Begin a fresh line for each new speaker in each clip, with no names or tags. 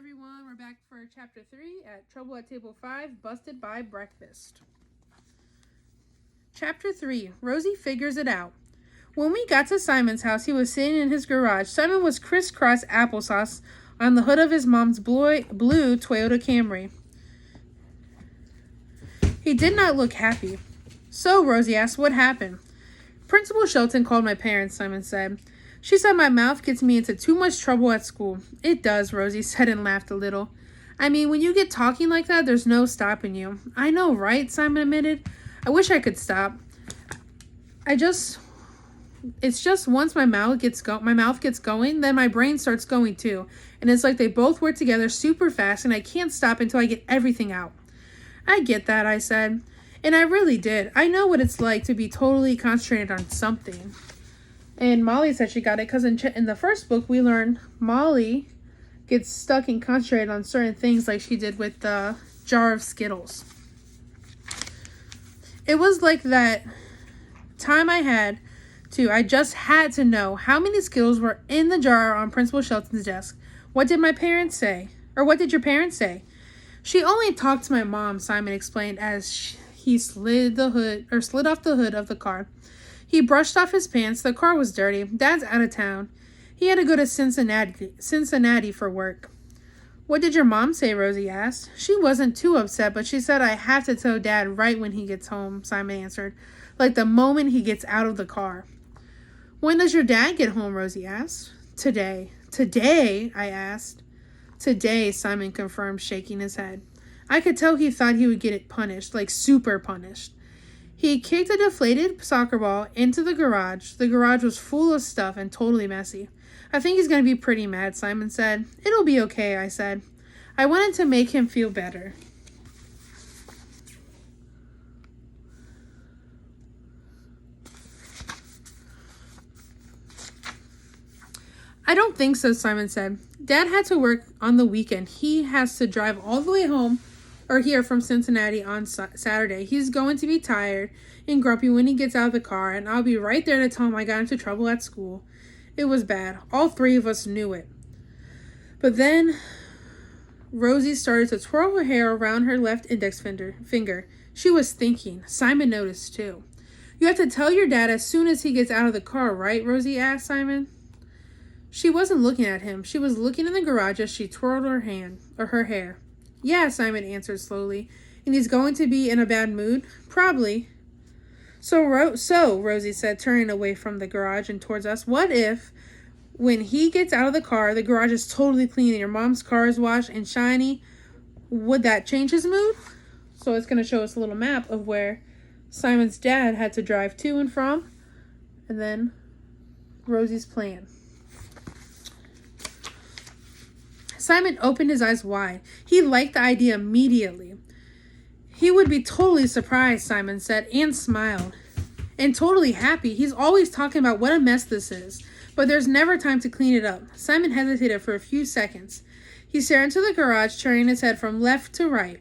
everyone. We're back for chapter 3 at Trouble at Table 5, Busted by Breakfast. Chapter 3, Rosie Figures It Out. When we got to Simon's house, he was sitting in his garage. Simon was crisscross applesauce on the hood of his mom's blue Toyota Camry. He did not look happy. So, Rosie asked, what happened? Principal Shelton called my parents, Simon said. She said my mouth gets me into too much trouble at school. It does, Rosie said and laughed a little. I mean, when you get talking like that, there's no stopping you. I know, right? Simon admitted. I wish I could stop. It's just once my mouth gets going, then my brain starts going too. And it's like they both work together super fast and I can't stop until I get everything out. I get that, I said. And I really did. I know what it's like to be totally concentrated on something. And Molly said she got it because in the first book, we learned Molly gets stuck and concentrated on certain things like she did with the jar of Skittles. It was like that time I just had to know how many Skittles were in the jar on Principal Shelton's desk. What did my parents say? Or what did your parents say? She only talked to my mom, Simon explained as he slid off the hood of the car. He brushed off his pants. The car was dirty. Dad's out of town. He had to go to Cincinnati for work. What did your mom say? Rosie asked. She wasn't too upset, but she said I have to tell Dad right when he gets home, Simon answered, like the moment he gets out of the car. When does your dad get home? Rosie asked. Today. Today? I asked. Today, Simon confirmed, shaking his head. I could tell he thought he would get it punished, like super punished. He kicked a deflated soccer ball into the garage. The garage was full of stuff and totally messy. I think he's going to be pretty mad, Simon said. It'll be okay, I said. I wanted to make him feel better. I don't think so, Simon said. Dad had to work on the weekend. He has to drive all the way home or here from Cincinnati on Saturday. He's going to be tired and grumpy when he gets out of the car, and I'll be right there to tell him I got into trouble at school. It was bad. All three of us knew it. But then Rosie started to twirl her hair around her left index finger. She was thinking. Simon noticed too. You have to tell your dad as soon as he gets out of the car, right? Rosie asked Simon. She wasn't looking at him. She was looking in the garage as she twirled her hair. Yeah, Simon answered slowly. And he's going to be in a bad mood? Probably. So, Rosie said, turning away from the garage and towards us, what if, when he gets out of the car, the garage is totally clean and your mom's car is washed and shiny? Would that change his mood? So it's going to show us a little map of where Simon's dad had to drive to and from, and then Rosie's plan. Simon opened his eyes wide. He liked the idea immediately. He would be totally surprised, Simon said, and smiled. And totally happy. He's always talking about what a mess this is. But there's never time to clean it up. Simon hesitated for a few seconds. He stared into the garage, turning his head from left to right.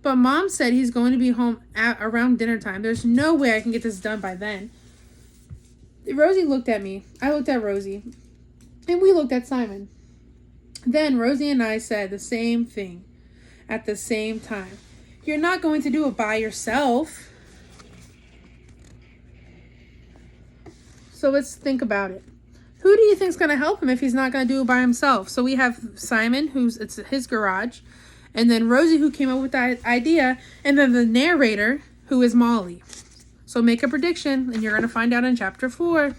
But Mom said he's going to be home around dinner time. There's no way I can get this done by then. Rosie looked at me. I looked at Rosie. And we looked at Simon. Then Rosie and I said the same thing at the same time. You're not going to do it by yourself. So let's think about it. Who do you think is going to help him if he's not going to do it by himself? So we have Simon, it's his garage, and then Rosie, who came up with that idea, and then the narrator, who is Molly. So make a prediction, and you're going to find out in chapter 4.